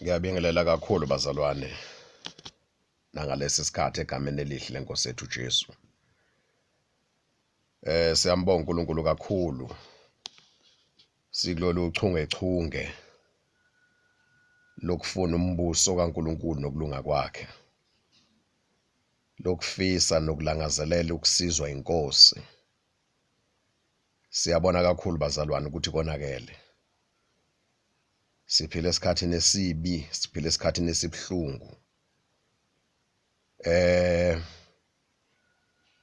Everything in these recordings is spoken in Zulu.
Ngiyabingelela kakhulu bazalwane nangalesi sikhathi egameni elihle leNkosi yethu Jesu. Siyambonga uNkulunkulu kakhulu sikulolu chungechunge lokufuna umbuso kaNkulunkulu nokulunga kwakhe. Lokufisa nokulangazelela ukusizwa inkosi. Siyabona kakhulu bazalwane ukuthi konakele. Siphila esikhathini esibi, siphila esikhathini esibhlungu.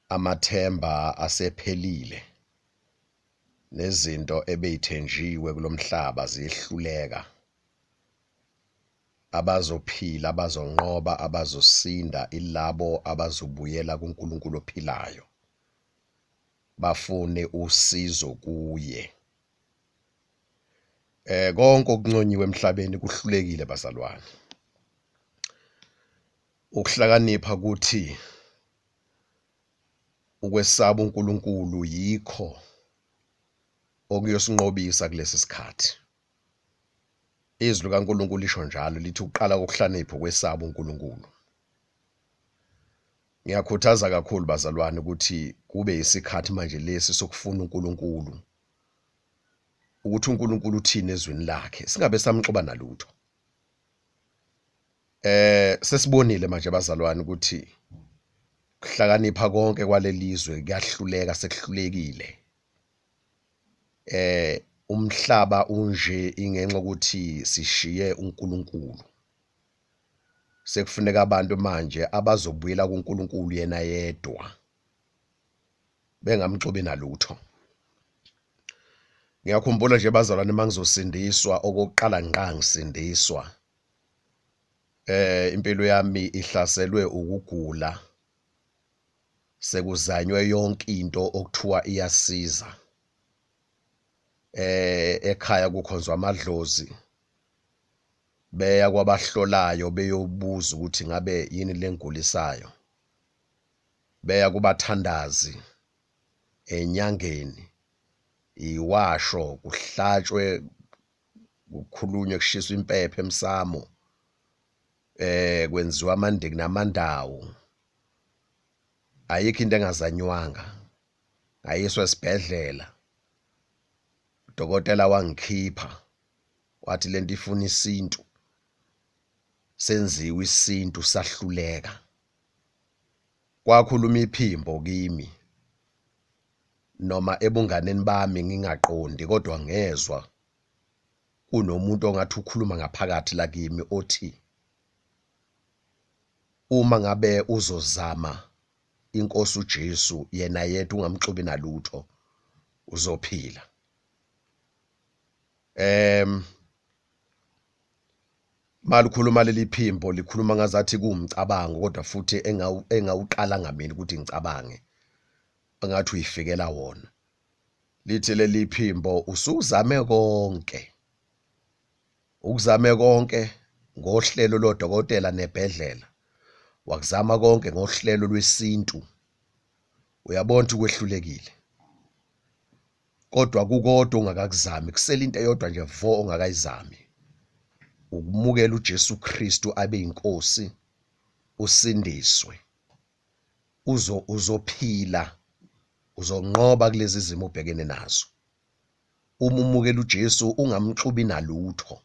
Amathemba asephelile. Nezinto ebeyithenjiwe kulomhlaba ziyehluleka. Abazophila, abazonqoba, abazosinda ilabo abazobuyela kuNkulunkulu ophilayo. Bafune usizo kuye. Konke okunconywe emhlabeni kuhlulekile bazalwane. Ukuhlakanipha ukuthi ukwesaba uNkulunkulu yikho okuyosinqobisa kulesi sikhathi. Izwi likaNkulunkulu lisho njalo lithi uqala kokuhlakanipha ukwesaba uNkulunkulu. Ngiyakhuthaza kakhulu bazalwane ukuthi kube isikhathi manje lesi sokufuna uNkulunkulu. Ukuthi uNkulunkulu uthini ezwini lakhe singabe samxuba nalutho. Sesibonile manje bazalwane ukuthi kuhlakanipha konke kwalelizwe kuyahluleka sekuhlulekile. Umhlaba unje ingenxa ukuthi sishiye uNkulunkulu. Sekufuneka abantu manje abazobuyela kuNkulunkulu yena yedwa. Bengamxubi nalutho. Ngiyakhumbula nje bazalwane mangizosindiswa okokuqala ngqa ngisindiswa. Impilo yami ihlaselwe ukugula. Sekuzanywe yonke into okuthiwa iyasiza. Ekhaya kukhonzwa amadlozi. Beya kwabahlolayo beyobuza ukuthi ngabe yini lengulisayo. Beya kubathandazi enyangeni. Iwasho kuhlatshwe kukhulunywe kushiswa impepho emsamo. Kwenziwa amandiki namandawo. Ayikho into engazanywanga. Ngayiswa esibhedlela. Udokotela wangikhipha. Wathi lento ifuna isintu. Senziwe isintu sahluleka. Kwakhuluma iphimbo kimi. Noma ebunganeni bami ngingaqondi kodwa ngezwe kunomuntu ongathi ukhuluma ngaphakathi la kimi othi uma ngabe uzozama inkosi uJesu yena yedwa ungamxubi nalutho uzophila. Malikhuluma leli phimbo likhuluma ngazathi kuwumcabango kodwa futhi engawuqala ngamini ukuthi ngicabange. Angathi uyifikela wona. Lithi leli phimbo usuzame konke. Ukuzame konke ngohlelo lodokotela nebhedlela. Wakuzama konke ngohlelo lwesintu. Uyabona ukuthi kwehlulekile. Kodwa kukodwa ungakakuzami kusela into eyodwa nje vo ongakayizami. Ukumukela uJesu Kristu abe inkosi usindiswe. Uzophila. Uzonqoba kulezi zimo ubhekene nazo. Uma umukela uJesu ungamxubi nalutho.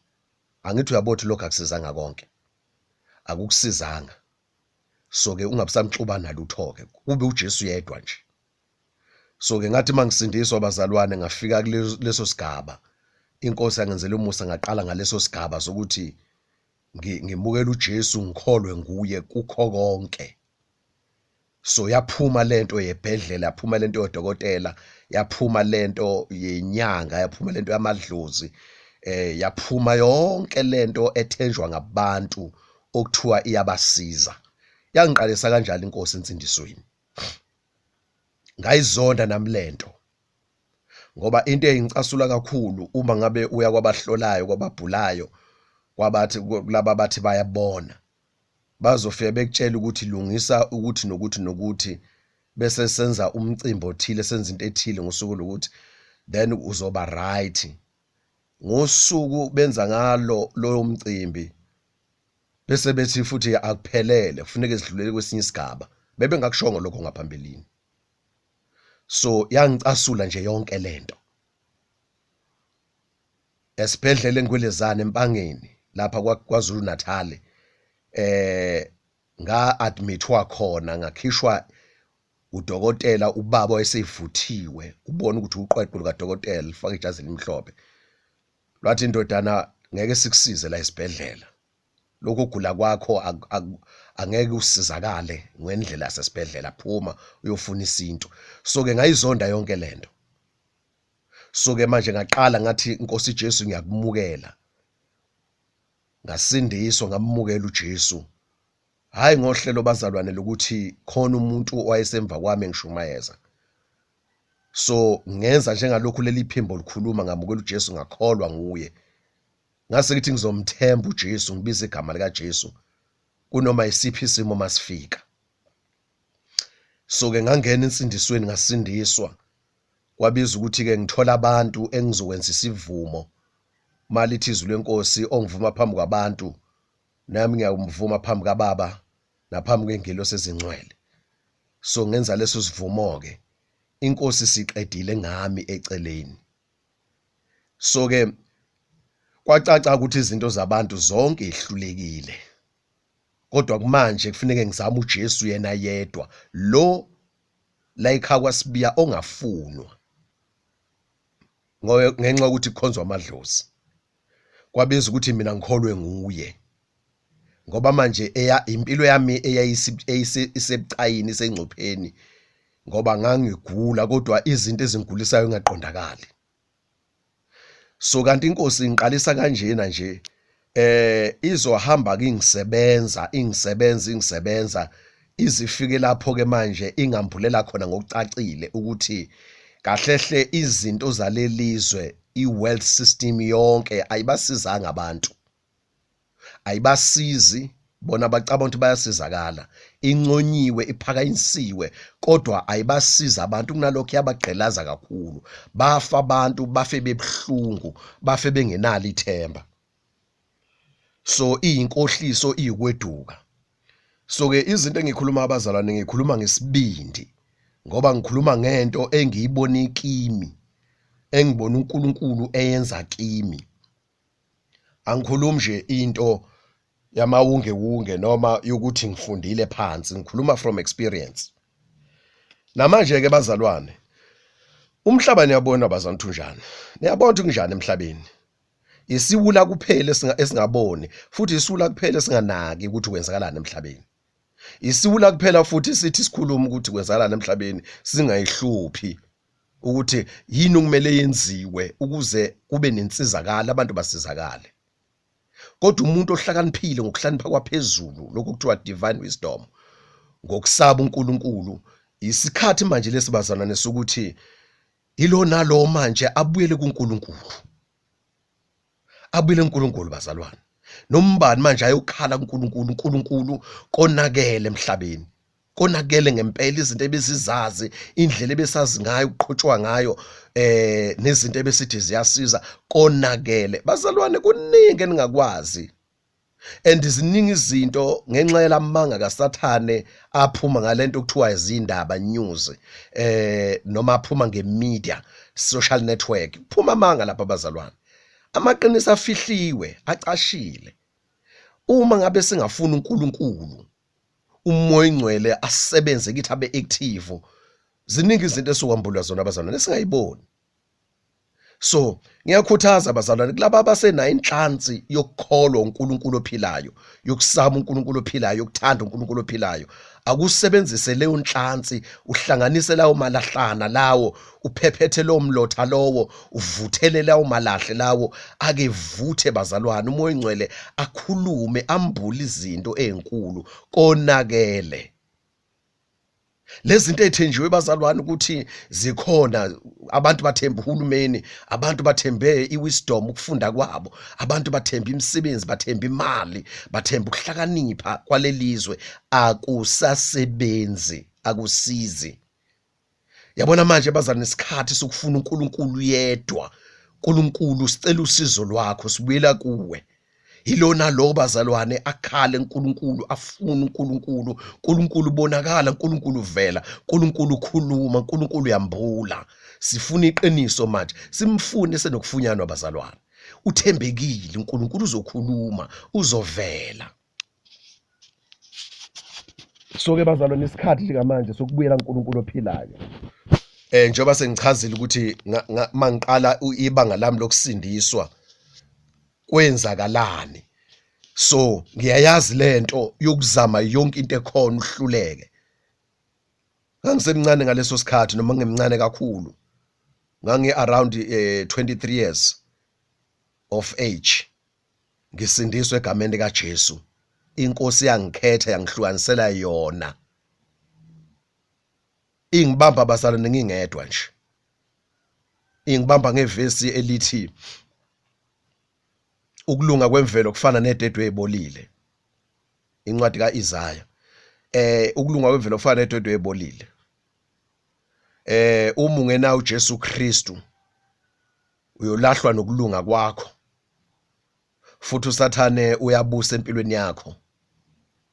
Angithi uyabothi lokho akusizanga konke. Akukusizanga. So ke ungabisamxuba nalutho ke. Kube uJesu yedwa nje. So ke ngathi mangisindiswa bazalwane ngafika kuleso sigaba. Inkosi yangenzela umusa ngaqala ngaleso sigaba sokuthi ngimukela uJesu ngikholwe nguye kukho konke. So yaphuma lento yebhedlela, yaphuma lento yodokotela, yaphuma lento yenyanga, yaphuma lento yamadlozi, yaphuma yonke lento ethenjwa ngabantu okuthiwa iyabasiza. Yangiqalisa kanjalo inkosi insindisweni. Ngayizonda nami lento. Ngoba into engicasula kakhulu uma ngabe uya kwabahlolayo, kwababhulayo, kwabathi laba bathi bayabona. Bazofika bekutshela ukuthi lungisa ukuthi nokuthi nokuthi bese senza umcimbi othile senza into ethile ngosuku lokuthi then uzoba right. Ngosuku benza ngalo loyo mcimbi bese bethi futhi akuphelele kufuneka sidlulele kwesinye isigaba bebe ngakushongo lokho ngaphambilini. So yangicasula nje yonke lento esibhedlela eNgwelezane eMpangeni lapha kwaZulu Natal nga-admithwa khona ngakhishwa udokotela ubaba wayesevuthiwe ubona ukuthi uqweqwe likadokotela lifaka ijazi elimhlophe lwathi indodana ngeke sikusize la esibhedlela lokho kugula kwakho angeke usizakale ngendlela yasesibhedlela phuma uyofuna isintu. So ke ngayizonda yonke lento. So ke manje ngaqala ngathi Nkosi Jesu ngiyakumukela ngasindiswa ngamukela uJesu hayi ngohlelo bazalwane lokuthi khona umuntu owayesemva kwami engishumayeza. So ngenza njengalokhu leli phimbo likhuluma ngamukela uJesu ngakholwa nguye ngase ngithi ngizomthemba uJesu ngibize igama lika Jesu kunoma isiphi isimo masifika. So ke ngangena insindisweni ngasindiswa kwabiza ukuthi ke ngithola abantu engizokwenza isivumo malithi izwi lenkosi ongivuma phambi kwabantu nami ngiyamvuma phambi kaBaba naphambi kwengilosi ezingcwele. So ngenza leso sivumo ke inkosi siqedile ngami eceleni. So ke kwacaca ukuthi izinto zabantu zonke ihlulekile kodwa kumanje kufanele ngizame uJesu yena yedwa lo like akwasibiya ongafunwa ngenxa ukuthi kukhonzwa amadlozi kwabiza ukuthi mina ngikholwe nguye ngoba manje impilo yami eyayisebucayini isengcupheni ngoba ngangigula kodwa izinto ezingigulisayo ngaqondakali. So kanti inkosi ngiqalisa kanjena nje izohamba ingisebenza izifike lapho ke manje ingambulela khona ngokucacile ukuthi kahlehle izinto zalelizwe i-world system yonke ayibasizanga abantu ayibasizi bona bacabanga ukuthi bayasizakala inconyiwe iphakanyisiwe kodwa ayibasiza abantu kunalokho yabagqelaza kakhulu bafa abantu bafe bebhlungu bafe bengenalo ithemba. So iyinkohliso iyikweduka. So ke izinto engikhuluma abazalwane ngikhuluma ngesibindi ngoba ngikhuluma ngento engiyibona kimi engibona uNkulunkulu eyenza kimi. Angikhulumi nje into yamawungewunge noma yokuthi ngifundile phansi ngikhuluma from experience. Namanje ke bazalwane umhlaba niyabona bazanthunjana niyabona ukuthi kunjani emhlabeni isiwula kuphela esingaboni futhi isiwula kuphela esinganaki ukuthi kwenzakalani emhlabeni. Isiwula kuphela futhi sithi sikhuluma ukuthi kwenzakalani emhlabeni singayihluphi ukuthi yini okumele yenziwe ukuze kube nensizakala abantu basizakale. Kodwa umuntu ohlakaniphile ngokuhlakanipha kwaphezulu lokho kuthiwa divine wisdom ngokusaba uNkulunkulu isikhathi manje lesibazana sokuthi ilo nalo manje abuyele kuNkulunkulu. Abuyele kuNkulunkulu bazalwane. Nombani manje ayokhala uNkulunkulu konakele emhlabeni. Konakele ngempela izinto ebesizazi indlela ebesazi ngayo ukuqhutshwa ngayo nezinto ebesithi ziyasiza konakele. Bazalwane kuningi eningakwazi. And iziningi izinto ngenxa yelamanga kaSathane aphuma ngalento okuthiwa izindaba news noma aphuma ngemedia social network kuphuma amanga lapha bazalwane. Amaqiniso afihliwe acashile. Uma ngabe singafuna uNkulunkulu umoya ingcwele asebenze kithi abe active ziningi izinto esokwambula zona abazalwane esingayiboni. So ngiyakhuthaza abazalwane kulabo abasenayo inhlansi yokukholwa uNkulunkulu ophilayo yokusaba uNkulunkulu ophilayo yokuthanda uNkulunkulu ophilayo akusebenzise leyo nhlansi uhlanganise lawo malahlana lawo uphephethe lo mlotha lowo uvuthele lawo malahle lawo ake vuthe bazalwane umoya ingcwele akhulume ambule izinto ezinkulu konakele. Lezinto ezithenjiwe bazalwane ukuthi zikhona abantu bathemba uhulumeni abantu bathembe iwisdom ukufunda kwabo abantu bathemba imisebenzi bathemba imali bathemba ukuhlakanipha kwalelizwe akusasebenzi akusizi. Yabona manje bazalwane isikhathi sokufuna uNkulunkulu yedwa. uNkulunkulu sicela usizo lwakho sibuyela kuwe. ilona lo bazalwane akhale uNkulunkulu, afuna uNkulunkulu, uNkulunkulu bonakala, uNkulunkulu vela, uNkulunkulu khuluma, uNkulunkulu yambula. Sifuna iqiniso manje, simfune senokufunyanwa bazalwane. Uthembekile uNkulunkulu, uzokhuluma, uzovela. So ke bazalwane, isikhathi lika manje sokubuyela uNkulunkulu ophilayo. Njengoba sengichazile ukuthi mangiqala ibanga lami lokusindiswa kwenzakalani. So ngiyayazi lento yokuzama yonke into ekhona uhluleke. Ngangisemncane ngaleso sikhathi, noma ngemncane kakhulu, around 23 years of age, ngisindiswe egameni likaJesu. Inkosi yangikhetha, yangihlukanisela yona, ingibamba bazalwane ngingedwa nje. Ingibamba ngevesi elithi ukulunga kwemvelo kufana nedwedwe ebolile. Incwadi kaIsaya. Ukulunga kwemvelo kufana nedwedwe ebolile. Uma ungenawo uJesu Kristu uyolahlwa nokulunga kwakho. Futhi uSathane uyabusa empilweni yakho.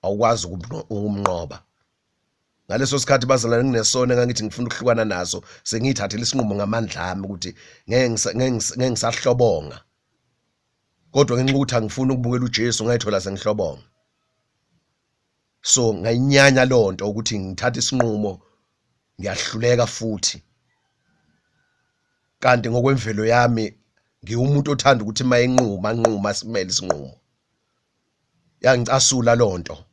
Awukwazi ukumnqoba. Ngaleso sikhathi bazalwane nginesona ngangithi ngifuna ukuhlukana naso, sengiyithathele isinqumo ngamandla ami ukuthi ngeke ngisahlobonga. Kodwa ngenxa ukuthi angifuni ukubukela uJesu, ngayithola sengihlobonga. So ngayinyanya lonto ukuthi ngithathe isinqumo, ngiyahluleka futhi. Kanti ngokwemvelo yami ngiwumuntu othanda ukuthi mayenquma simele isinqumo. Yangicasula lonto.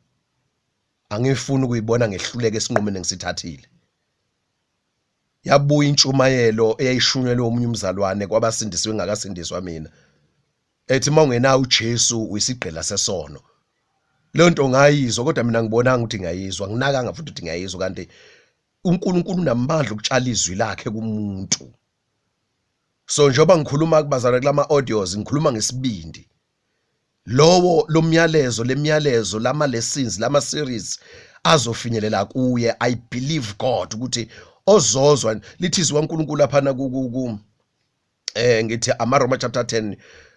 Angifuni ukuyibona ngehluleke esinqumeni ngisithathile. Yabuya intshumayelo eyayishunyelwe omunye umzalwane kwabasindiswe ngakasindiswa mina. Ethi mawungenawo uJesu uyisigqila sesono. Le nto ngayizwa, kodwa mina ngibonanga ukuthi ngiyayizwa, nginakanga futhi ukuthi ngiyayizwa. Kanti uNkulunkulu unamandla okutshala izwi lakhe kumuntu. So njengoba ngikhuluma kubazalwane kulama audios, ngikhuluma ngesibindi. Lo myalezo, lemiyalezo, lama lessons, lama series azofinyelela kuye. I believe God ukuthi ozozwa lithi izwi kaNkulunkulu laphana ngithi amaRoma chapter 10,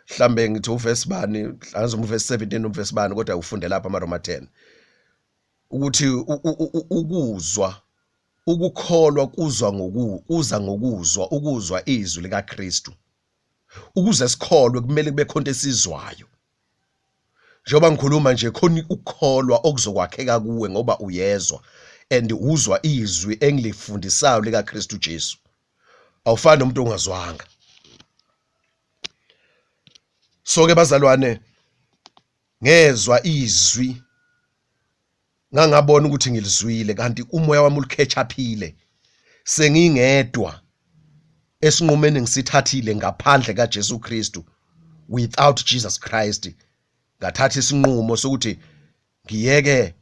mhlambe ngithi uverse bani, angazi uverse 17 uverse bani, kodwa ufunde lapha amaRoma 10, ukuthi ukuzwa, ukukholwa uza ngokuzwa, ukuzwa izwi likaKristu. Ukuze sikholwe kumele kube khona esizwayo. Njengoba ngikhuluma nje, khona ukukholwa okuzokwakheka kuwe ngoba uyezwa and uzwa izwi engilifundisayo likaKristu Jesu. Awufani nomuntu ongazwanga. So ke bazalwane, ngezwa izwi, ngangabona ukuthi ngilizwile, kanti umoya wami uliketchaphile. Sengingedwa esinqumeni ngisithathile ngaphandle kaJesu Kristu, without Jesus Christ. Ngathatha isinqumo sokuthi ngiyeke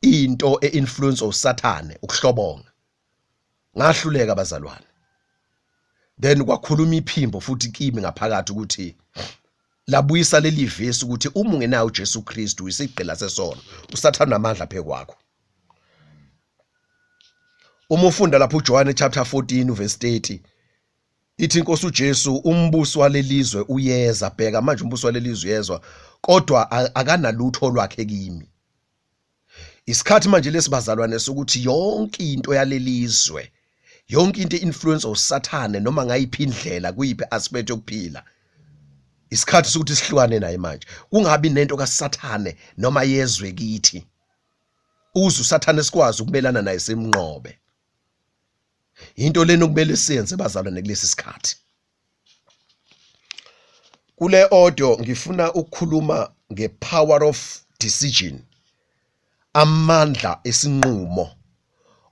into einfluence uSathane, ukuhlobonga. Ngahluleka bazalwane. Then kwakhuluma iphimbo futhi kimi ngaphakathi ukuthi labuyisa leli vesi ukuthi uma ungenayo uJesu Kristu uyisigqila sesono, uSathane namandla phekwakho. Uma ufunda lapho uJohane chapter 14 verse 30, ithi inkosi uJesu, umbuso walelizwe uyeza. Bheka manje umbuso walelizwe uyezwa, kodwa akanalutho lwakhe kimi. Isikhathi manje lesibazalwane sokuthi yonke into yalelizwe, yonke into influence uSathane noma ngayiphi indlela, kuyiphi aspect yokuphila, isikhathi sokuthi sihlukane naye manje. Kungabi nento kaSathane noma yezwe kithi, uze uSathane sikwazi ukumelana naye simnqobe. Into lena okumele siyenze bazalwane kulesi sikhathi. Kule audio ngifuna ukukhuluma ngepower of decision, amandla esinqumo,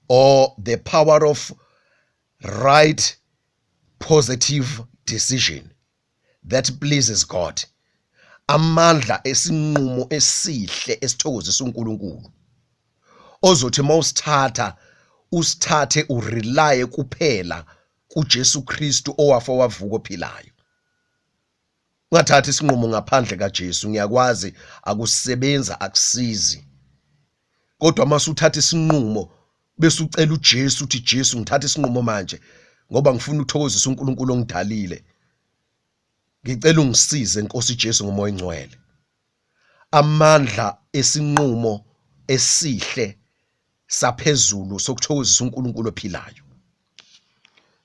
or the power of right positive decision that pleases God. Amandla esinqumo esihle esithokozisa uNkulunkulu, ozothi mawusithatha usithathe urely kuphela kuJesu Kristu owafa wavuka ophilayo. Ungathathi isinqumo ngaphandle kaJesu, ngiyakwazi akusebenza, akusizi. Kodwa mase uthatha isinqumo bese ucela uJesu uthi Jesu ngithatha isinqumo manje ngoba ngifuna ukuthokozisa uNkulunkulu ongidalile. ngicela ungisize Nkosi Jesu ngomoya engcwele. Amandla esinqumo esihle saphezulu sokuthokozisa uNkulunkulu ophilayo.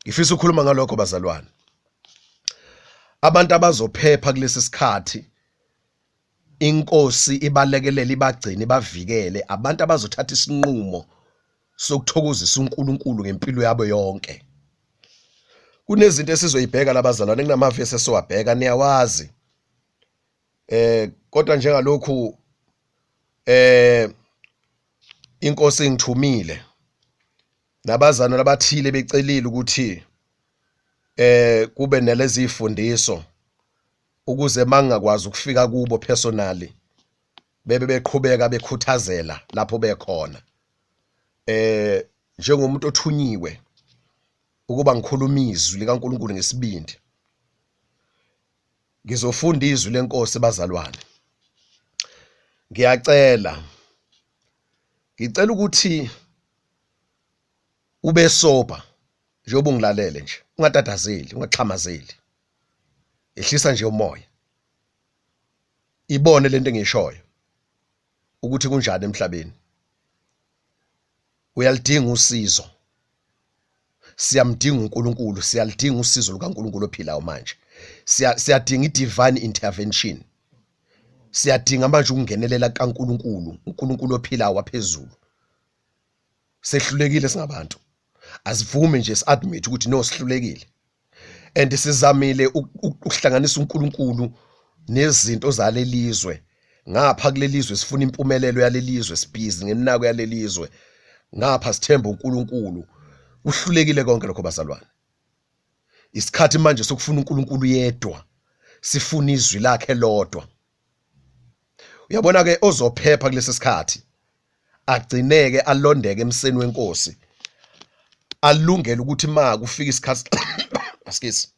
Ngifisa ukukhuluma ngalokho bazalwane. Abantu abazophepha kulesi sikhathi inkosi ibalekelele ibagcine bavikele abantu abazothatha isinqumo sokuthokozisa uNkulunkulu ngempilo yabo yonke. Kunezinto esizoyibheka labazalwane kunamavesi esowabheka niyawazi. Kodwa njengalokhu inkosi ingithumile nabazana labathile becelile ukuthi kube nalezi ifundiso ukuze mangakwazi ukufika kubo personally bebe beqhubeka bekhuthazela lapho bekhona njengomuntu othunyiwe ukuba ngikhuluma izwi likaNkulunkulu ngesibindi. Ngizofunda izwi lenkosi bazalwane. Ngicela ukuthi ube sober njengoba ungilalele nje, ungatatazeli, ungaxhamazeli. Ehlisa nje umoya. Ibone lento engishoyo ukuthi kunjani emhlabeni. Uyalidinga usizo. Siyamdinga uNkulunkulu, siyalidinga usizo lukaNkulunkulu ophilayo manje. Siyadinga i-divine intervention. Siyadinga manje ukungenelela kaNkulunkulu, uNkulunkulu ophilayo waphezulu. Sehlulekile singabantu. Asivume nje si-admit ukuthi no sihlulekile. And sizamile ukuhlanganisa uNkulunkulu nezinto zalelizwe. Ngapha kulelizwe sifuna impumelelo yalelizwe, sibhizi ngenako yalelizwe. Ngapha sithemba uNkulunkulu. Uhlulekile konke lokho bazalwane. Isikhathi manje sokufuna uNkulunkulu yedwa. Sifuna izwi lakhe lodwa. Uyabona ke ozophepha kulesi sikhathi agcineke alondeke emseni wenkosi. Alungele ukuthi kufika isikhathi askisi.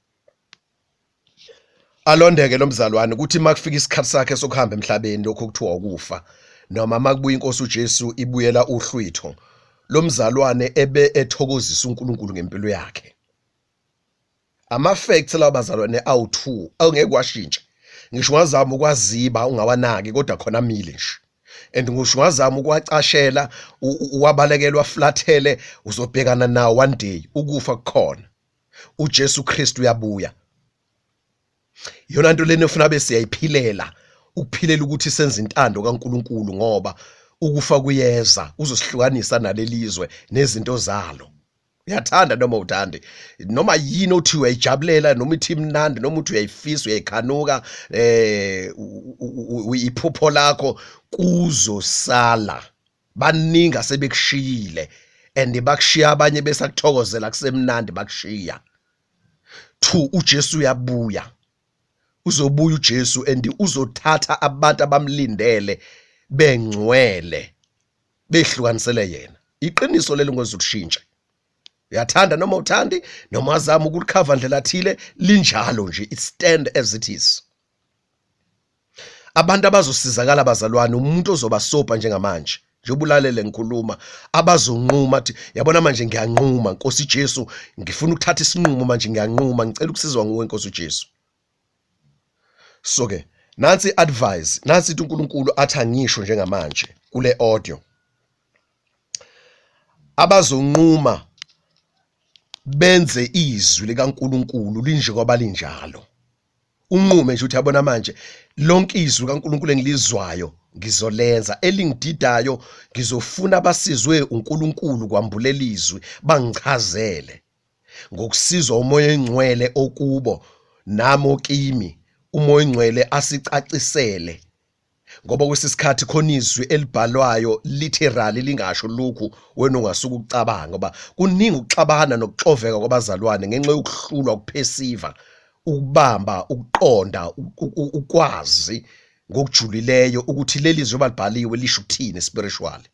Alondeke lo mzalwane ukuthi kufika isikhathi sakhe sokuhamba emhlabeni lokho kuthiwa ukufa noma makubuya inkosi uJesu ibuyela uhlwitho. Lo mzalwane ebe ethokozisa uNkulunkulu ngempilo yakhe. Ama facts lawo bazalwane awu2 awungeke washintsha. Ngisho ungazama ukwaziba ungawanaki kodwa khona amile nje. And ngisho ungazama ukwacashela uwabalekelwa flathele uzobhekana nawo one day ukufa kukhona. uJesu Kristu uyabuya. Yona nto leni ufuna bese siyayiphilela ukuphilela ukuthi senze intando kaNkulunkulu ngoba ukufa kuyeza uzosihlukanisa nalelizwe nezinto zalo. Uyathanda noma uthande noma yini othi uyayijabulela noma ithi imnandi noma uthi uyayifisa uyayikhanuka iphupho lakho kuzosala. Baninga sebekushiyile and bakushiya abanye besakuthokozela kusemnandi bakushiya. 2 uJesu uyabuya. Uzobuya uJesu and uzothatha abantu abamlindele bengcwele behlukanisele yena. Iqiniso leli ngozukushintsha. Uyathanda noma uthandi noma azama ukulikhava ndlela thile linjalo nje, it stand as it is. Abantu abazosizakala bazalwane umuntu ozoba sopa njengamanje njengoba ulalele ngikhuluma abazonquma athi yabona manje ngiyanquma Nkosi Jesu ngifuna ukuthatha isinqumo manje ngiyanquma ngicela ukusizwa nguwe Nkosi uJesu. So ke nansi advice nansi uNkulunkulu athi angisho njengamanje kule audio. Abazonquma benze izwi likaNkulunkulu linjengoba linjalo. Unqume nje uthi yabona manje lonke izwi kaNkulunkulu engilizwayo ngizolenza, elingididayo ngizofuna abasizwe uNkulunkulu kwambulela izwi bangichazele ngokusizwa umoya engcwele okubo nami okimi umoya engcwele asicacisele. Ngoba kwesisikhathi khona izwi elibhalwayo literally lingasho lokhu wena ongasuka ukucabanga ngoba kuningi ukuxabana nokuxoveka kwabazalwane ngenxa yokuhlulwa ukuphesiva ukubamba ukuqonda ukwazi ngokujulileyo ukuthi leli zwi balibhaliwe lisho ukuthini spiritually.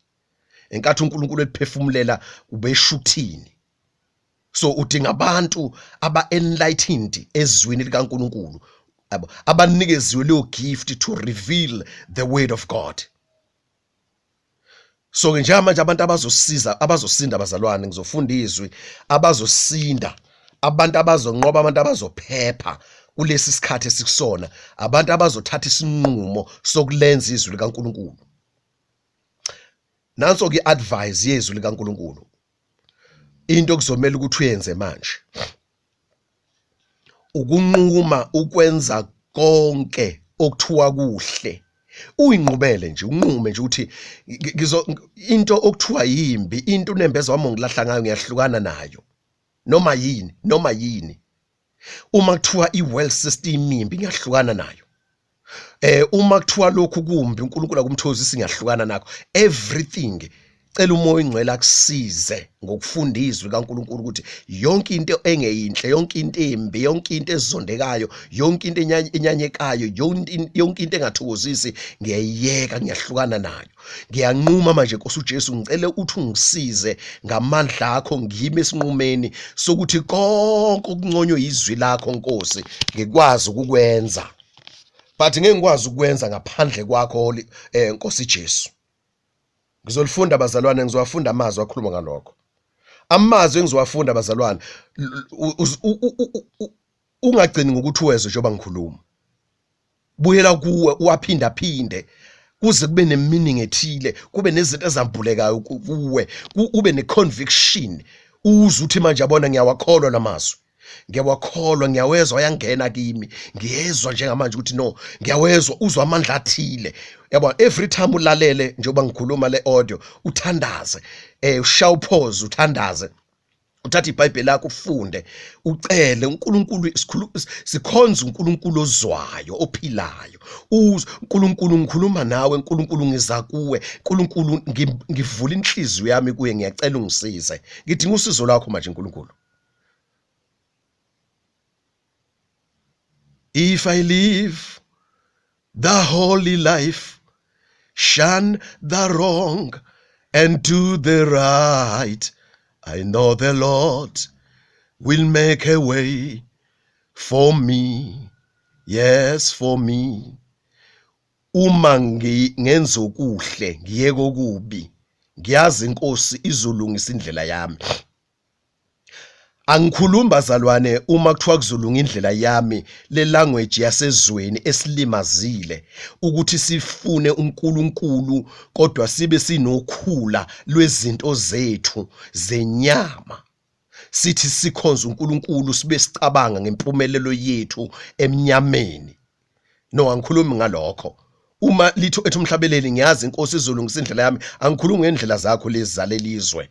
Enkathi uNkulunkulu eliphefumulela ubesho ukuthini. So udinga abantu aba-enlightened ezwini likaNkulunkulu abanikeziwe leyo gift to reveal the word of God. So njengamanje abantu abazosinda abazalwane ngizofunda izwi abazosinda, abantu abazonqoba, abantu abazophepha kulesi sikhathi esikusona abantu abazothatha isinqumo sokulenza izwi likaNkulunkulu. Nanso ke advice yezwi likaNkulunkulu. Into okuzomela ukuthi uyenze manje ukunquma ukwenza konke okuthiwa kuhle. Uyinqubele nje, unqume nje ukuthi into okuthiwa yimbi, into uNembeza wami ngilahla ngayo ngiyahlukana nayo. Noma yini. Uma kuthiwa i-world system imbi ngiyahlukana nayo. Uma kuthiwa lokhu kumbi uNkulunkulu akumthozisi ngiyahlukana nakho. Everything cela umoya oyingcwele akusize ngokufunda izwi kaNkulunkulu ukuthi yonke into engeyinhle, yonke into embi, yonke into ezondekayo, yonke into enyanyekayo, yonke into engathokozisi ngiyayiyeka, ngiyahlukana nayo. Ngiyanquma manje Nkosi uJesu ngicela ukuthi ungisize ngamandla akho ngime esinqumeni sokuthi konke okunconywe izwi lakho Nkosi ngikwazi ukukwenza. But ngeke ngikwazi ukwenza ngaphandle kwakho Nkosi Jesu. Ngizolifunda bazalwane, ngizowafunda amazwi akhuluma ngalokho. Amazwi engizowafunda bazalwane, ungagcini ngokuthi uwezwe njengoba ngikhuluma. Buyela kuwe uwaphinda phinde kuze kube nemeaning ethile, kube nezinto ezambulekayo kuwe, ube neconviction. Uze uthi manje yabona ngiyawakholwa lamazwi. Ngiyawakholwa, ngiyawezwa ayangena kimi. Ngiyezwa njengamanje ukuthi no, ngiyawezwa, uzwa amandla athile. Yabo every time ulalele njengoba ngikhuluma le audio uthandaze, ushaye pause uthandaze. Uthatha iBhayibheli lakho ufunde, ucele uNkulunkulu, sikhonza uNkulunkulu ozwayo, ophilayo. uNkulunkulu ngikhuluma nawe, uNkulunkulu ngiza kuwe, uNkulunkulu ngivula inhliziyo yami kuye, ngiyacela ungisize. Ngidinga usizo lwakho manje uNkulunkulu. If I live the holy life, shun the wrong and do the right, I know the Lord will make a way for me, yes for me. Uma ngenza okuhle ngiyeke okubi, ngiyazi iNkosi izolungisa indlela yami. Angikhuluma bazalwane uma kuthiwa kuzolunga indlela yami le language yasezweni esilimazile ukuthi sifune uNkulunkulu kodwa sibe sinokhula lwezinto zethu zenyama. Sithi sikhonza uNkulunkulu sibe sicabanga ngempumelelo yethu emnyameni. No, angikhulumi ngalokho. Uma litho ethi umhlabeleli ngiyazi iNkosi izolungisa indlela yami, angikhulumi ngendlela zakho lezi zalelizwe.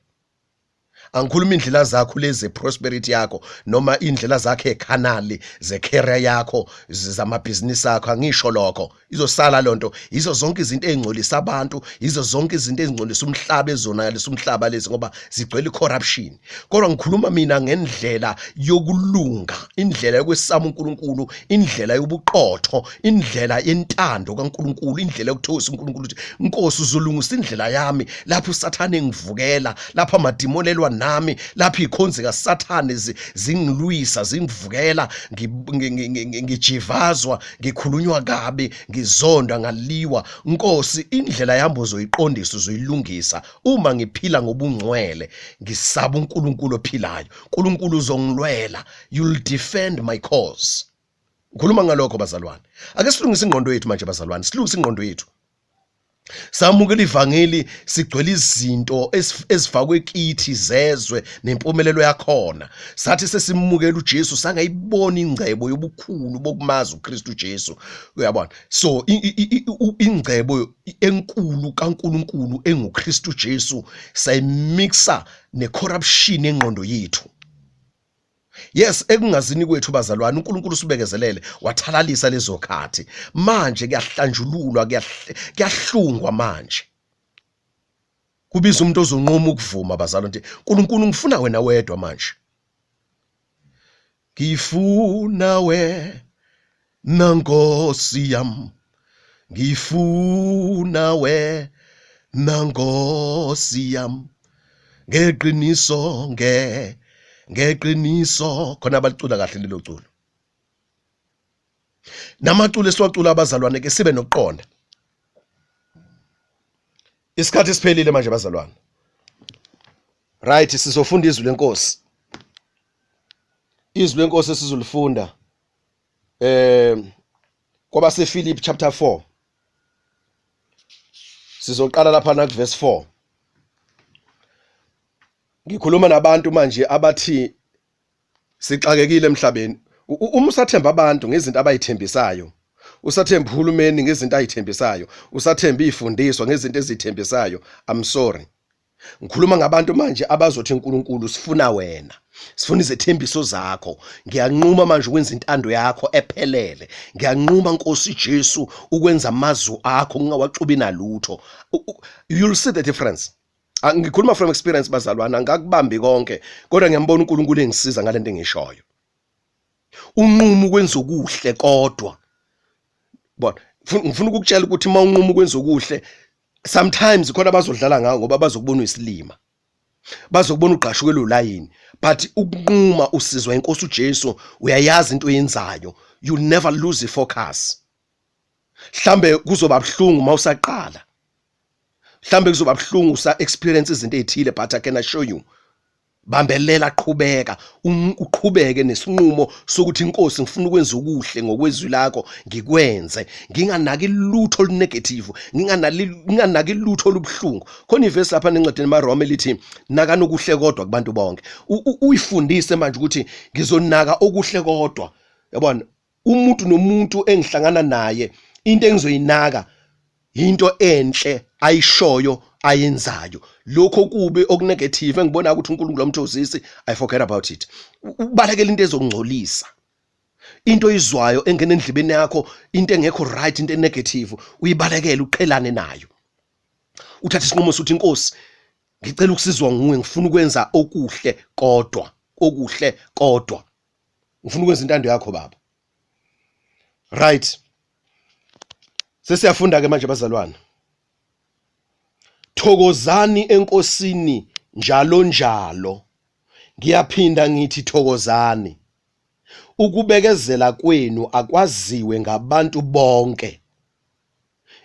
Angikhuluma indlela zakho lezi prosperity yakho noma indlela zakhe ecanali ze-career yakho zamabhizinisi akho, angisho lokho. Izosala lonto, izo zonke izinto ezingcolisa abantu, izo zonke izinto ezingcolisa umhlaba, ezonakalisa umhlaba lezi ngoba zigcwele corruption. Kodwa ngikhuluma mina ngendlela yokulunga, indlela yokwesaba uNkulunkulu, indlela yobuqotho, indlela yentando kaNkulunkulu, indlela yokuthokoza uNkulunkulu ukuthi Nkosi uzolungisa indlela yami lapho uSathane engivukela, lapho amadimoni elwa nami, lapho ikhonze kaSathane zingilwisa, zingivukela, ngijivazwa, ngikhulunywa kabi, ngizondwa, ngaliwa. Nkosi indlela yami uzoyiqondisa, uzoyilungisa uma ngiphila ngobungcwele, ngisaba uNkulunkulu ophilayo. uNkulunkulu uzongilwela, you'll defend my cause. Ngikhuluma ngalokho bazalwane. Ake silungise ingqondo yethu manje bazalwane, silungise ingqondo yethu. Samukela ivangeli, sigcwele izinto ezifakwe kithi zezwe nempumelelo yakhona. Sathi sesimukela uJesu sangayibona ingcebo yobukhulu bokumazi uKristu Jesu. Uyabona? So ingcebo enkulu kaNkulunkulu enguKristu Jesu sayimixa necorruption engqondo yethu. Yes, ekungazini kwethu bazalwane uNkulunkulu usibekezelele wathalalisa lezo khathi. Manje kuyahlanjululwa, kuyahlungwa manje. Kubiza umuntu ozonqoma ukuvuma bazalwane nje, uNkulunkulu ngifuna wena wedwa manje. Ngifuna wena Nkosi yami. Ngifuna wena Nkosi yami. Ngeqiniso ngeqiniso khona abalicula kahle lelo culo. Namaculo esiwacula abazalwane ke sibe nokuqonda. Isikhathi siphelile manje bazalwane. Right, sizofunda izwi lenkosi. Izwi lenkosi sizolifunda Kwaba sePhilip chapter 4 sizoqala lapha na verse 4. Ngikhuluma nabantu manje abathi sixakekile emhlabeni. Uma usathemba abantu ngezinto abayithembisayo, usathemba uhulumeni ngezinto ayithembisayo, usathemba izifundiswa ngezinto ezithembisayo, I'm sorry. Ngikhuluma ngabantu manje abazothi uNkulunkulu sifuna wena, sifuna izethembiso zakho. Ngiyanquma manje ukwenza intando yakho ephelele. Ngiyanquma Nkosi Jesu ukwenza amazwi akho ngingawaxubi nalutho. You'll see the difference. Ngikhuluma from experience bazalwana, angakubambi konke kodwa ngiyambona uNkulunkulu engisiza ngalento engishoyo. Unquma ukwenza okuhle kodwa bona ngifuna ukukutshela ukuthi mawunquma ukwenza okuhle sometimes khona bazodlala ngawo ngoba bazokubona isilima, bazokubona ugqashukela ulayini, but ukunquma usizwa inkosi uJesu, uyayazi into oyenzayo, you never lose the focus. Mhlambe kuzoba abhlungu mawusaqala, mhlambe kuzoba abhlungu usa experience izinto ezithile, but I can assure you, bambelela, qhubeka, uqhubeke nesinqumo sokuthi inkosi ngifuna ukwenza okuhle ngokwezwi lakho ngikwenze, nginganaki lutho olunegative, nginganaki lutho olubhlungu. Khona ivesi lapha encwadini maRoma elithi naka nokuhle kodwa kubantu bonke. Uyifundise manje ukuthi ngizonaka okuhle kodwa. Yabona, umuntu nomuntu engihlangana naye into engizoyinaka into enhle ayishoyo ayenzayo. Lokho kube okunegative engibona ukuthi uNkulunkulu amthozisi, I forget about it. Ubalekela into ezongcolisa, into oyizwayo engena endlebeni yakho, into engekho right, into negative, uyibalekela uqhelane nayo. Uthatha isinqumo sokuthi inkosi ngicela ukusizwa nguwe, ngifuna ukwenza okuhle kodwa, okuhle kodwa. Ngifuna ukwenza intando yakho baba. Right. Sesiyafunda ke manje bazalwane. Thokozani enkosini njalo njalo. Ngiyaphinda ngithi thokozani. Ukubekezela kwenu akwaziwe ngabantu bonke.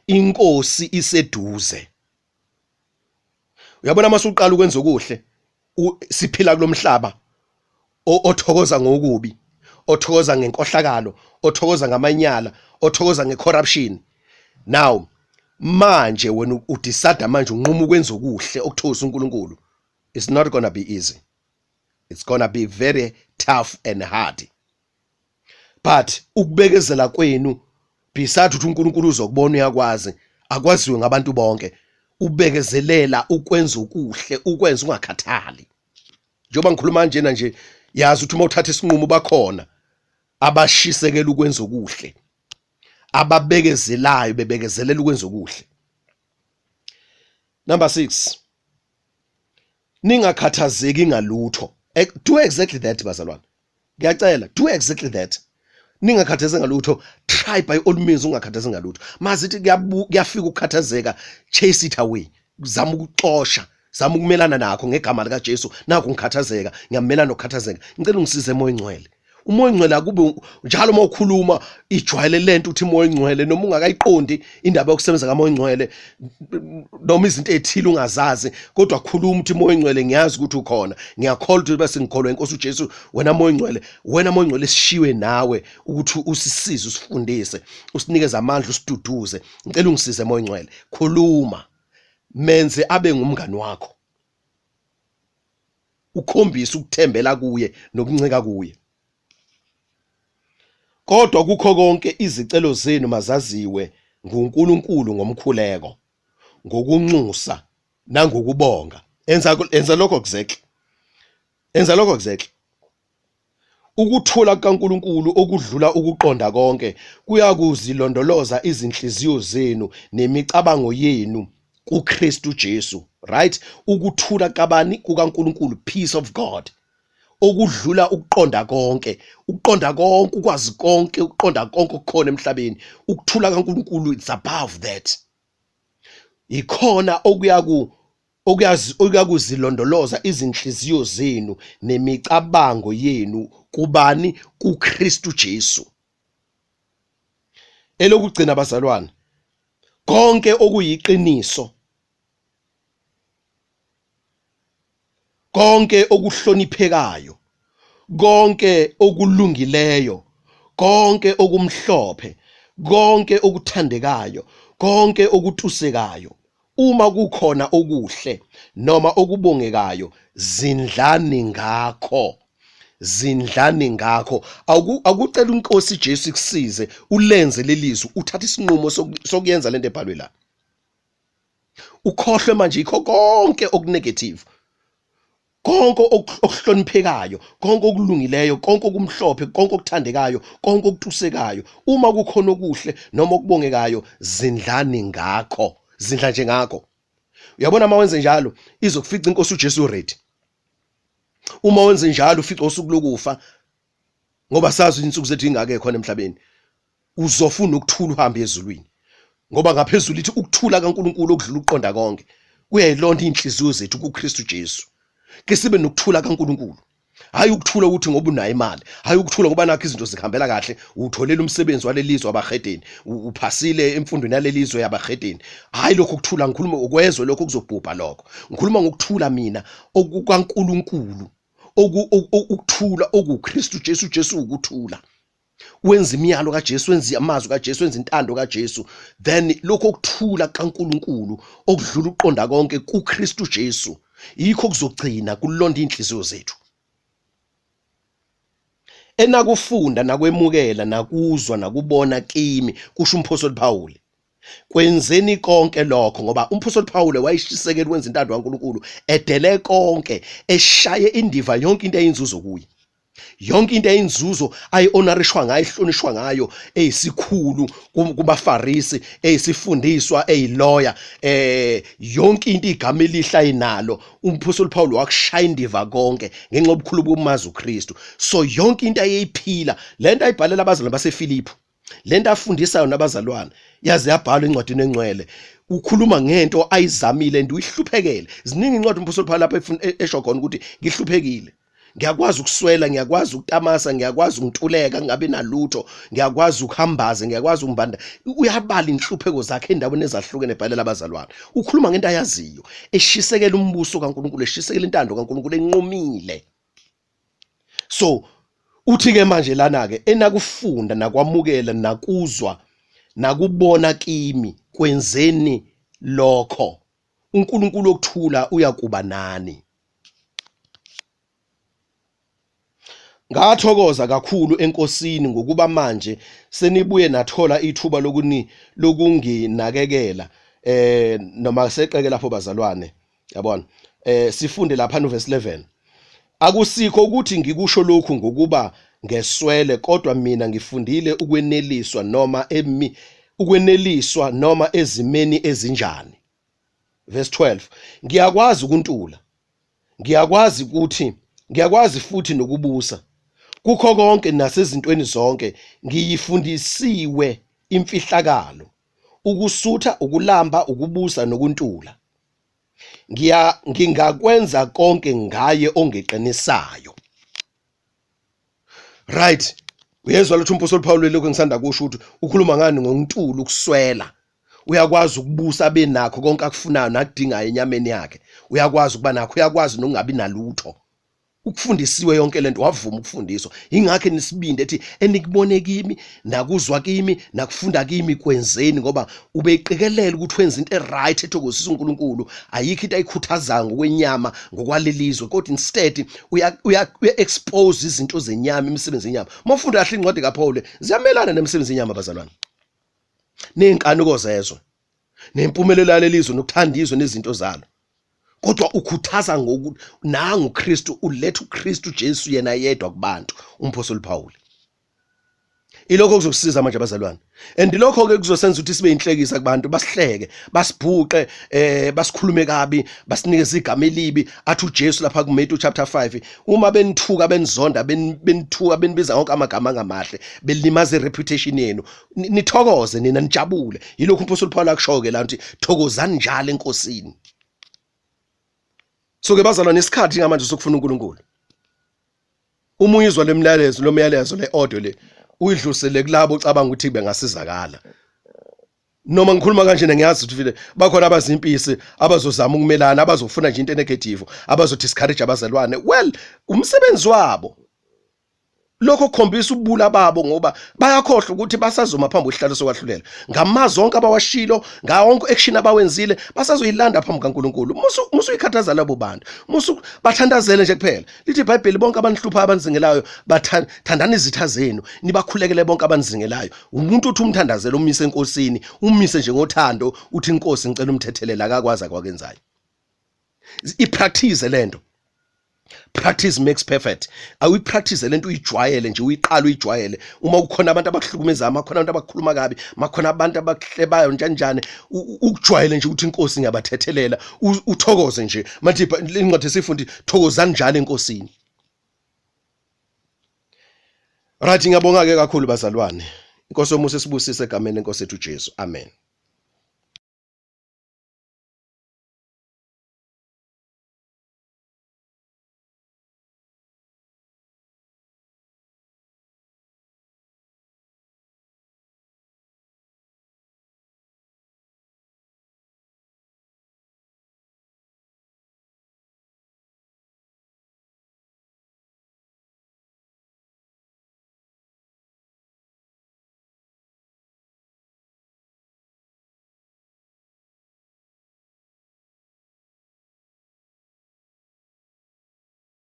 Inkosi iseduze. Uyabona masuqala ukwenza okuhle, siphila kulomhlaba othokoza ngokubi, othokoza ngenkohlakalo, othokoza ngamanyala, othokoza ngecorruption. Now manje wena udecide manje unquma ukwenza okuhle okuthokoza uNkulunkulu, it's not going to be easy. It's going to be very tough and hard. But ukubekezela kwenu beside ukuthi uNkulunkulu uzokubona uyakwazi, akwaziwe ngabantu bonke. Ubekezelela ukwenza okuhle, ukwenza ungakhathali. Njengoba ngikhuluma njena nje, yazi ukuthi uma uthatha isinqumo bakhona abashisekela ukwenza okuhle, ababekezelayo bebekezelela ukwenza okuhle. Number 6, ningakhathazeki ngalutho. Do exactly that bazalwane. Ngiyacela, do exactly that. Ningakhathazeki ngalutho, try by all means ungakhathazeki ngalutho. Mazithi kuyafika ukukhathazeka, chase it away. Zama ukuxosha, zama ukumelana nakho ngegama lika Jesu. Nakho ngikhathazeka, ngiyamelana nokukhathazeka. Ngicela ungisize Moya Ngcwele. Umoya Ngcwele akube njalo uma ukhuluma ijwayele lento uthi Moya Ngcwele, noma ungakayiqondi indaba yokusebenza kaMoya Ngcwele, noma izinto ezithile ungazazi, kodwa khuluma uthi Moya Ngcwele ngiyazi ukuthi ukhona. Ngiyakholwa ukuthi bese ngikholwa inkosi uJesu, wena Moya Ngcwele, wena Moya Ngcwele sishiwe nawe ukuthi usisize, usifundise, usinikeze amandla, usiduduze. Ngicela ungisize Moya Ngcwele. Khuluma, menze abe ngumngani wakho. Ukhombisa ukuthembela kuye nokuncika kuye. Kodwa kukho konke izicelo zenu mazaziwe nguNkulunkulu ngomkhuleko, ngokunxusa nangokubonga. Enza lokho exactly. Enza lokho exactly. Ukuthula kaNkulunkulu okudlula ukuqonda konke kuyakuzilondoloza izinhliziyo zenu nemicabango yenu kuKristu Jesu. Right? Ukuthula kabani kukaNkulunkulu, peace of God, okudlula ukuqonda konke, ukuqonda konke, ukwazi konke, ukuqonda konke okukhona emhlabeni. Ukuthula kaNkulunkulu, it's above that. Ikhona okuyakuzilondoloza izinhliziyo zenu nemicabango yenu kubani? kuKristu Jesu. Elokugcina bazalwane, konke okuyiqiniso, konke okuhloniphekayo, konke okulungileyo, konke okumhlophe, konke okuthandekayo, konke okutusekayo, uma kukhona okuhle noma okubongekayo, zindlani ngakho. Zindlani ngakho. Akucela uNkosi Jesu kusize ulenze lelizwi, uthatha isinqumo sokuyenza lento ebhalwe la. Ukhohlwe manje ikho konke okunegative, konke okuhloniphekayo, konke okulungileyo, konke okumhlophe, konke okuthandekayo, konke okutusekayo, uma kukhona okuhle noma okubongekayo, zindlani ngakho. Zindla nje ngakho. Uyabona uma wenze njalo izokufica iNkosi uJesu ready. Uma wenze njalo ufica usuku lokufa, ngoba sazi insuku zethu ingake khona emhlabeni, uzofuna ukuthula uhambe ezulwini. Ngoba ngaphezulu lithi ukuthula kaNkuluNkulu okudlula uqonda konke kuyayilonda inhliziyo zethu kuKristu Jesu. Ke sibe nokuthula kaNkuluNkulu. Hayi ukuthula ukuthi ngoba unayo imali, hayi ukuthula ngoba nakho izinto zihambela kahle, utholela umsebenzi walelizwe abahedeni, uphasile emfundweni yalelizwe yabahedeni. Hayi lokho ukuthula ngikhuluma okwezwe, lokho kuzobhubha lokho. Ngikhuluma ngokuthula mina okukaNkuluNkulu, ukuthula okuKristu Jesu. Jesu ukuthula. Wenza imiyalo kaJesu, wenza amazwi kaJesu, wenza intando kaJesu, then lokho ukuthula kaNkuluNkulu okudlula uqonda konke kuKristu Jesu yikho kuzogcina kulonda inhliziyo zethu. Enakufunda nakwemukela nakuzwa nakubona kimi, kusho uMphostoli Phawuli, kwenzeni konke lokho, ngoba uMphostoli Phawuli wayishisekela ukwenza intando kaNkuluNkulu, edele konke, eshaye indiva yonke into eyinzuzo kuye. Yonke into eyinzuzo ayi-honorishwa ngayo, ihlonishwa ngayo, eyisikhulu kubaFarisi, eyisifundiswa, eyiloya, yonke into igama elihle ayinalo, uMphostoli Phawuli wakushaya indiva konke ngenxa yobukhulu bokumazi uKristu. So yonke into ayeyiphila, lento ayibhalela abazalwane baseFilipi, lento afundisayo nabazalwane, yaze yabhalwa encwadini engcwele. Ukhuluma ngento ayizamile and uyihluphekele. Ziningi incwadi uMphostoli Phawuli lapha esho khona ukuthi ngihluphekile. Ngiyakwazi ukuswela, ngiyakwazi ukutamasa, ngiyakwazi ukuntuleka ngingabe nalutho, ngiyakwazi ukuhambaza, ngiyakwazi ukumbanda. Uyabala inhlupheko zakhe endaweni ezahlukene ebhalela abazalwane. Ukhuluma ngento ayaziyo, eshisekela umbuso kaNkuluNkulu, eshisekela intando kaNkuluNkulu enqumile. So uthi ke manje lana ke enakufunda nakwamukela nakuzwa nakubona kimi, kwenzeni lokho. uNkuluNkulu okuthula uyakuba nani. Ngathokoza kakhulu eNkosini ngokuba manje senibuye nathola ithuba lokunginakekela, noma seqeke lapho bazalwane, yabona. Sifunde lapha noverse 11. Akusikho ukuthi ngikusho lokhu ngokuba ngeswele, kodwa mina ngifundile ukweneliswa noma ezimeni ezinjani. Verse 12. Ngiyakwazi futhi nokubusa. Kukho konke nasezintweni zonke ngiyifundisiwe imfihlakalo, ukusutha, ukulamba, ukubusa nokuntula. Ngingakwenza konke ngaye ongeqinisayo. Right. Uyezwa lo uMphostoli Phawuli lokho ngisanda kusho ukuthi ukhuluma ngani ngokuntula, ukuswela. Uyakwazi ukubusa benakho konke akufunayo nakudingayo enyameni yakhe. Uyakwazi ukuba nakho, uyakwazi nokungabi nalutho. Ukufundisiwe yonke lento, wavuma ukufundiswa. Ingakho nisibinde ethi enikubone kimi, nakuzwa kimi, nakufunda kimi, kwenzeni, ngoba ubeyiqikelela ukuthi wenza into eright ethokozisa uNkulunkulu. Ayikho into ayikhuthazayo ngokwenyama, ngokwalelizwe, kodwa instead uya-expose izinto zenyama, imisebenzi yenyama. Mawufunda kahle incwadi kaPaul ziyamelana nemisebenzi yenyama abazalwane. Ney'nkanuko zezwe, nempumelelo yalelizwe, nokuthandizwa nezinto zalo. Kodwa ukhuthaza nangu Kristu, uletha uKristu Jesu yena yedwa kubantu, uMphostoli Phawuli. Ilokho kuzokusiza manje abazalwane. And lokho ke kuzosenza ukuthi sibe inhlekisa kubantu, basihleke, basibhuqe, basikhulume kabi, basinikeze igama elibi, athi uJesu lapha kuMatthew chapter 5, uma benithuka benizonda, benithuka benibiza wonke amagama angamahle, belimaza ireputation yenu, nithokoze nina, nijabule. Yilokho uMphostoli Phawuli akusho ke la ukuthi thokozani njalo eNkosini. So ke bazalwane, isikhathi ngamanje sokufuna uNkulunkulu. Uma uyizwa lo myalezo le audio le, uyidlusele kulabo ocabanga ukuthi bengasizakala. Noma ngikhuluma kanje ngiyazi ukuthi vele bakhona abazimpisi abazozama ukumelana, abazofuna nje into negative, abazo discourage abazalwane. Well, umsebenzi wabo. lokho kukhombisa ubula babo ngoba bayakhohlwa ukuthi basazoma phambi kwesihlalo sokwahlulela ngamazwi onke abawashilo ngawonke action abawenzile basazoyilanda phambi kaNkulunkulu. Musu ikhathaza labo bantu musu bathandazele nje kuphela. Lithi iBhayibheli bonke abanhlupha abanzingelayo bathandana izitha zenu nibakhulekele bonke abanzingelayo. Umuntu uthi umthandazele umise enkosini umise nje ngothando uthi inkosi ngicela umthethelela akakwazi akwenzayo. Ipractice lento. Practice makes perfect. Awuyipractice lento uyijwayele nje uyiqala uyijwayele. Uma kukhona abantu abahlukumeza makhona abantu abakhuluma kabi makhona abantu abahlebayo njani ukujwayele nje ukuthi inkosi ngiyabathethelela uthokoze nje manje incwadi sifundi thokozani njalo enkosini. Right, ngiyabonga ke kakhulu bazalwane. Inkosi yomusa sibusise egameni lenkosi ethu Jesu. Amen.